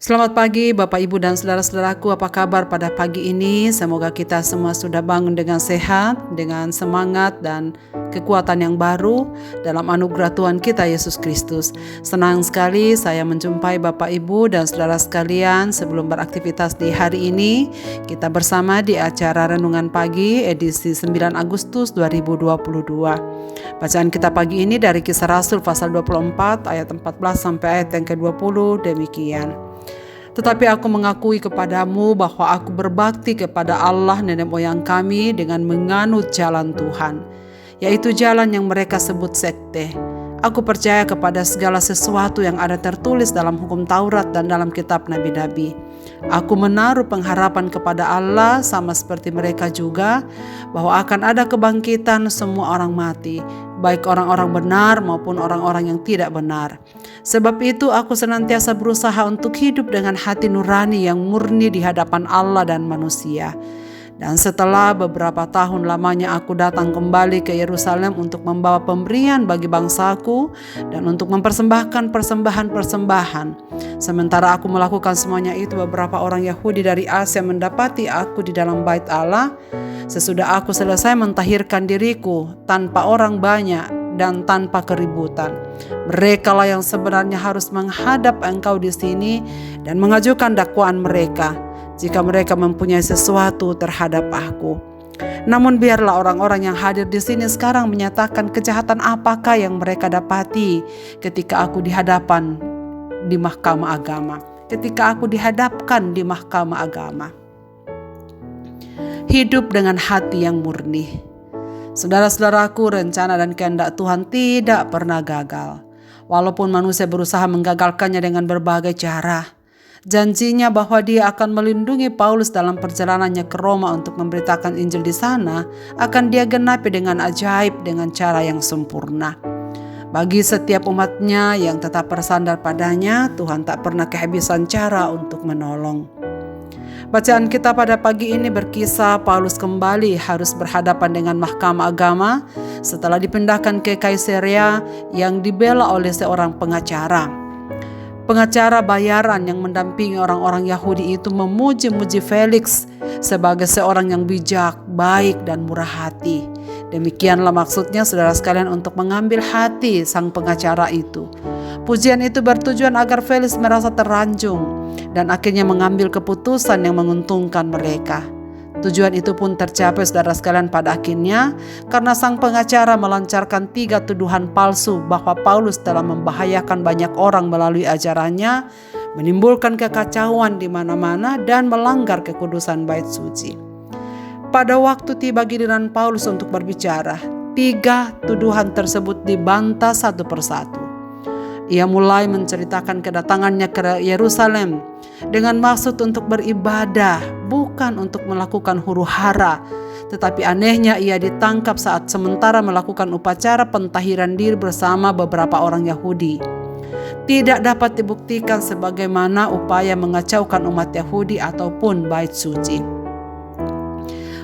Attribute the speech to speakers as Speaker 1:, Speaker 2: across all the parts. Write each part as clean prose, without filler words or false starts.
Speaker 1: Selamat pagi Bapak Ibu dan saudara-saudaraku, apa kabar pada pagi ini? Semoga kita semua sudah bangun dengan sehat, dengan semangat dan kekuatan yang baru dalam anugerah Tuhan kita Yesus Kristus. Senang sekali saya menjumpai Bapak Ibu dan saudara sekalian sebelum beraktivitas di hari ini. Kita bersama di acara Renungan Pagi edisi 9 Agustus 2022. Bacaan kita pagi ini dari Kisah Rasul pasal 24 ayat 14 sampai ayat yang ke-20 demikian. Tetapi aku mengakui kepadamu bahwa aku berbakti kepada Allah nenek moyang kami dengan menganut jalan Tuhan, yaitu jalan yang mereka sebut sekte. Aku percaya kepada segala sesuatu yang ada tertulis dalam hukum Taurat dan dalam kitab nabi-nabi. Aku menaruh pengharapan kepada Allah sama seperti mereka juga, bahwa akan ada kebangkitan semua orang mati, baik orang-orang benar maupun orang-orang yang tidak benar. Sebab itu aku senantiasa berusaha untuk hidup dengan hati nurani yang murni di hadapan Allah dan manusia. Dan setelah beberapa tahun lamanya aku datang kembali ke Yerusalem untuk membawa pemberian bagi bangsaku dan untuk mempersembahkan persembahan-persembahan. Sementara aku melakukan semuanya itu, beberapa orang Yahudi dari Asia mendapati aku di dalam bait Allah. Sesudah aku selesai mentahirkan diriku tanpa orang banyak dan tanpa keributan, merekalah yang sebenarnya harus menghadap engkau di sini dan mengajukan dakwaan mereka jika mereka mempunyai sesuatu terhadap aku. Namun biarlah orang-orang yang hadir di sini sekarang menyatakan kejahatan apakah yang mereka dapati ketika aku dihadapkan di mahkamah agama. Ketika aku dihadapkan di mahkamah agama. Hidup dengan hati yang murni. Saudara-saudaraku, rencana dan kehendak Tuhan tidak pernah gagal. Walaupun manusia berusaha menggagalkannya dengan berbagai cara. Janjinya bahwa dia akan melindungi Paulus dalam perjalanannya ke Roma untuk memberitakan Injil di sana akan dia genapi dengan ajaib dengan cara yang sempurna. Bagi setiap umatnya yang tetap bersandar padanya, Tuhan tak pernah kehabisan cara untuk menolong. Bacaan kita pada pagi ini berkisah Paulus kembali harus berhadapan dengan mahkamah agama setelah dipindahkan ke Kaisarea yang dibela oleh seorang pengacara. Pengacara bayaran yang mendampingi orang-orang Yahudi itu memuji-muji Felix sebagai seorang yang bijak, baik dan murah hati. Demikianlah maksudnya saudara sekalian untuk mengambil hati sang pengacara itu. Pujian itu bertujuan agar Felix merasa teranjung dan akhirnya mengambil keputusan yang menguntungkan mereka. Tujuan itu pun tercapai saudara sekalian pada akhirnya karena sang pengacara melancarkan 3 tuduhan palsu bahwa Paulus telah membahayakan banyak orang melalui ajarannya, menimbulkan kekacauan di mana-mana dan melanggar kekudusan bait suci. Pada waktu tiba giliran Paulus untuk berbicara, 3 tuduhan tersebut dibantah satu persatu. Ia mulai menceritakan kedatangannya ke Yerusalem dengan maksud untuk beribadah, bukan untuk melakukan huru-hara. Tetapi anehnya ia ditangkap saat sementara melakukan upacara pentahiran diri bersama beberapa orang Yahudi. Tidak dapat dibuktikan sebagaimana upaya mengacaukan umat Yahudi ataupun bait suci.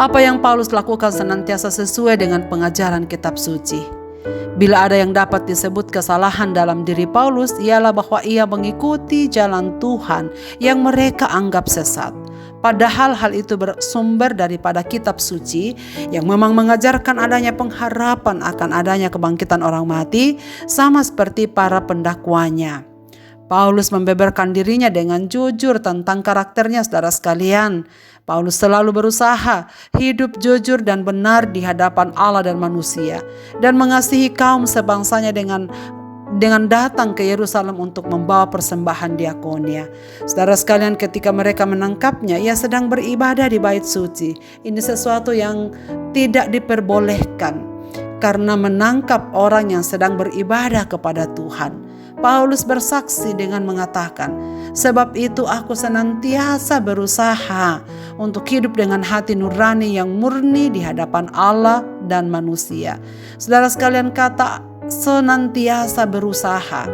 Speaker 1: Apa yang Paulus lakukan senantiasa sesuai dengan pengajaran kitab suci. Bila ada yang dapat disebut kesalahan dalam diri Paulus, ialah bahwa ia mengikuti jalan Tuhan yang mereka anggap sesat. Padahal hal itu bersumber daripada kitab suci yang memang mengajarkan adanya pengharapan akan adanya kebangkitan orang mati, sama seperti para pendakwanya. Paulus membeberkan dirinya dengan jujur tentang karakternya saudara sekalian. Paulus selalu berusaha hidup jujur dan benar di hadapan Allah dan manusia, dan mengasihi kaum sebangsanya dengan datang ke Yerusalem untuk membawa persembahan diakonia. Saudara sekalian, ketika mereka menangkapnya, ia sedang beribadah di bait suci. Ini sesuatu yang tidak diperbolehkan karena menangkap orang yang sedang beribadah kepada Tuhan. Paulus bersaksi dengan mengatakan, sebab itu aku senantiasa berusaha untuk hidup dengan hati nurani yang murni di hadapan Allah dan manusia. Saudara sekalian, kata senantiasa berusaha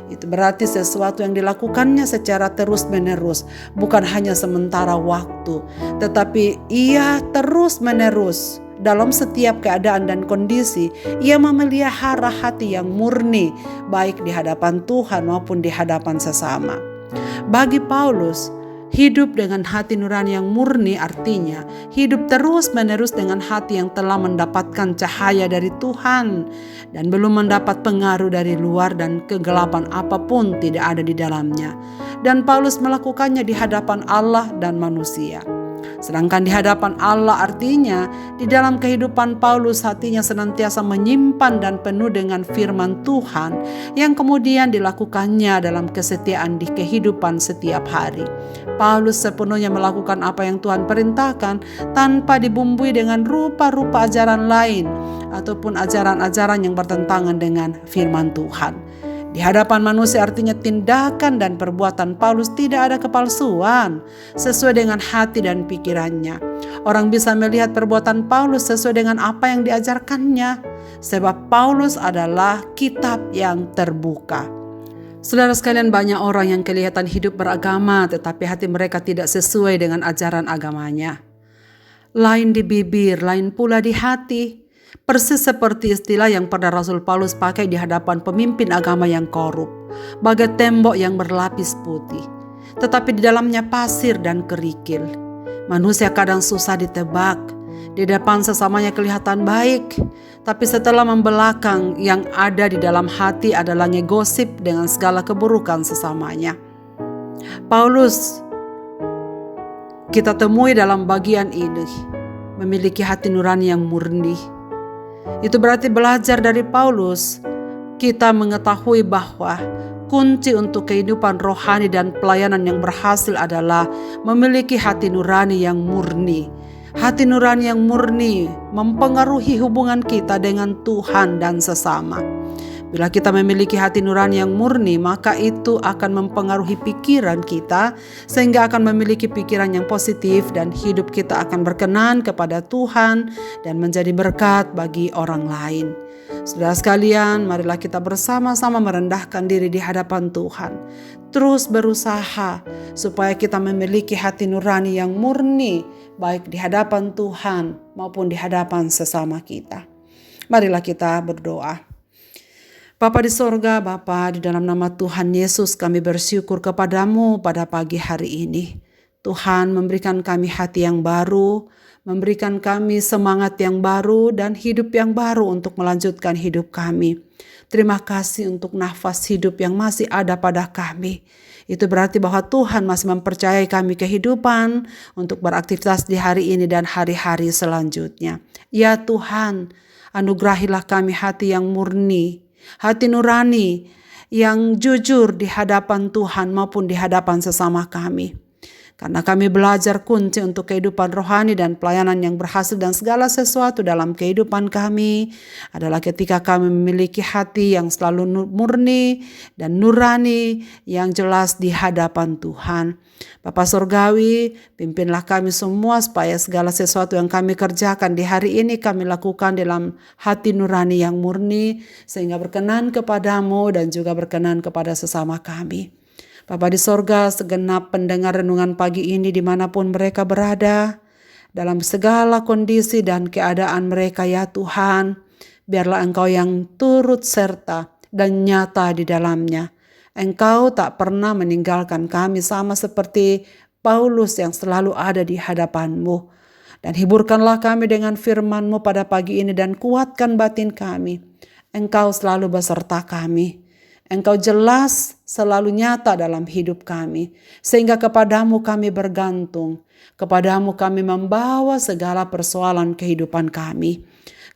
Speaker 1: itu berarti sesuatu yang dilakukannya secara terus-menerus, bukan hanya sementara waktu, tetapi ia terus-menerus. Dalam setiap keadaan dan kondisi, ia memelihara hati yang murni, baik di hadapan Tuhan maupun di hadapan sesama. Bagi Paulus, hidup dengan hati nurani yang murni artinya hidup terus-menerus dengan hati yang telah mendapatkan cahaya dari Tuhan dan belum mendapat pengaruh dari luar, dan kegelapan apapun tidak ada di dalamnya. Dan Paulus melakukannya di hadapan Allah dan manusia. Sedangkan di hadapan Allah artinya di dalam kehidupan Paulus hatinya senantiasa menyimpan dan penuh dengan firman Tuhan yang kemudian dilakukannya dalam kesetiaan di kehidupan setiap hari. Paulus sepenuhnya melakukan apa yang Tuhan perintahkan tanpa dibumbui dengan rupa-rupa ajaran lain ataupun ajaran-ajaran yang bertentangan dengan firman Tuhan. Di hadapan manusia artinya tindakan dan perbuatan Paulus tidak ada kepalsuan, sesuai dengan hati dan pikirannya. Orang bisa melihat perbuatan Paulus sesuai dengan apa yang diajarkannya, sebab Paulus adalah kitab yang terbuka. Saudara sekalian, banyak orang yang kelihatan hidup beragama tetapi hati mereka tidak sesuai dengan ajaran agamanya. Lain di bibir, lain pula di hati. Persis seperti istilah yang pernah Rasul Paulus pakai di hadapan pemimpin agama yang korup, bagai tembok yang berlapis putih, tetapi di dalamnya pasir dan kerikil. Manusia kadang susah ditebak, di depan sesamanya kelihatan baik, tapi setelah membelakang yang ada di dalam hati adalah ngegosip dengan segala keburukan sesamanya. Paulus kita temui dalam bagian ini, memiliki hati nurani yang murni. Itu berarti belajar dari Paulus, kita mengetahui bahwa kunci untuk kehidupan rohani dan pelayanan yang berhasil adalah memiliki hati nurani yang murni. Hati nurani yang murni mempengaruhi hubungan kita dengan Tuhan dan sesama. Bila kita memiliki hati nurani yang murni, maka itu akan mempengaruhi pikiran kita sehingga akan memiliki pikiran yang positif dan hidup kita akan berkenan kepada Tuhan dan menjadi berkat bagi orang lain. Saudara sekalian, marilah kita bersama-sama merendahkan diri di hadapan Tuhan. Terus berusaha supaya kita memiliki hati nurani yang murni, baik di hadapan Tuhan maupun di hadapan sesama kita. Marilah kita berdoa. Bapa di sorga, Bapa, di dalam nama Tuhan Yesus kami bersyukur kepadamu pada pagi hari ini. Tuhan memberikan kami hati yang baru, memberikan kami semangat yang baru dan hidup yang baru untuk melanjutkan hidup kami. Terima kasih untuk nafas hidup yang masih ada pada kami. Itu berarti bahwa Tuhan masih mempercayai kami kehidupan untuk beraktivitas di hari ini dan hari-hari selanjutnya. Ya Tuhan, anugerahilah kami hati yang murni, hati nurani yang jujur di hadapan Tuhan maupun di hadapan sesama kami. Karena kami belajar kunci untuk kehidupan rohani dan pelayanan yang berhasil dan segala sesuatu dalam kehidupan kami adalah ketika kami memiliki hati yang selalu murni dan nurani yang jelas di hadapan Tuhan. Bapa Surgawi, pimpinlah kami semua supaya segala sesuatu yang kami kerjakan di hari ini kami lakukan dalam hati nurani yang murni sehingga berkenan kepadamu dan juga berkenan kepada sesama kami. Bapa di sorga, segenap pendengar renungan pagi ini dimanapun mereka berada, dalam segala kondisi dan keadaan mereka ya Tuhan, biarlah Engkau yang turut serta dan nyata di dalamnya. Engkau tak pernah meninggalkan kami sama seperti Paulus yang selalu ada di hadapan-Mu. Dan hiburkanlah kami dengan firman-Mu pada pagi ini dan kuatkan batin kami. Engkau selalu beserta kami. Engkau jelas selalu nyata dalam hidup kami. Sehingga kepadamu kami bergantung. Kepadamu kami membawa segala persoalan kehidupan kami.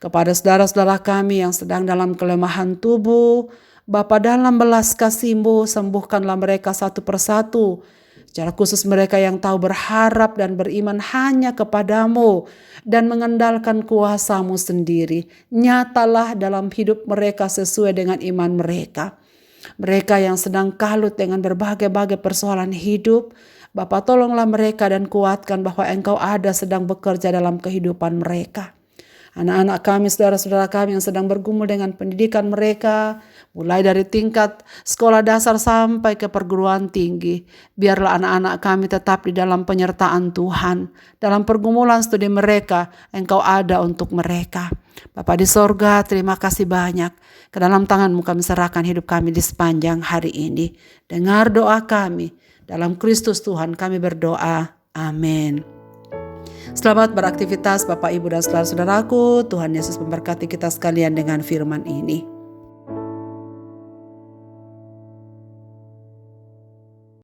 Speaker 1: Kepada saudara-saudara kami yang sedang dalam kelemahan tubuh, Bapa dalam belas kasih-Mu sembuhkanlah mereka satu persatu. Secara khusus mereka yang tahu berharap dan beriman hanya kepadamu dan mengandalkan kuasa-Mu sendiri. Nyatalah dalam hidup mereka sesuai dengan iman mereka. Mereka yang sedang kalut dengan berbagai-bagai persoalan hidup, Bapa tolonglah mereka dan kuatkan bahwa Engkau ada sedang bekerja dalam kehidupan mereka. Anak-anak kami, saudara-saudara kami yang sedang bergumul dengan pendidikan mereka, mulai dari tingkat sekolah dasar sampai ke perguruan tinggi. Biarlah anak-anak kami tetap di dalam penyertaan Tuhan. Dalam pergumulan studi mereka, Engkau ada untuk mereka. Bapa di sorga, terima kasih banyak. Ke dalam tangan-Mu kami serahkan hidup kami di sepanjang hari ini. Dengar doa kami. Dalam Kristus Tuhan kami berdoa. Amin. Selamat beraktivitas Bapak, Ibu, dan saudara-saudaraku. Tuhan Yesus memberkati kita sekalian dengan firman ini.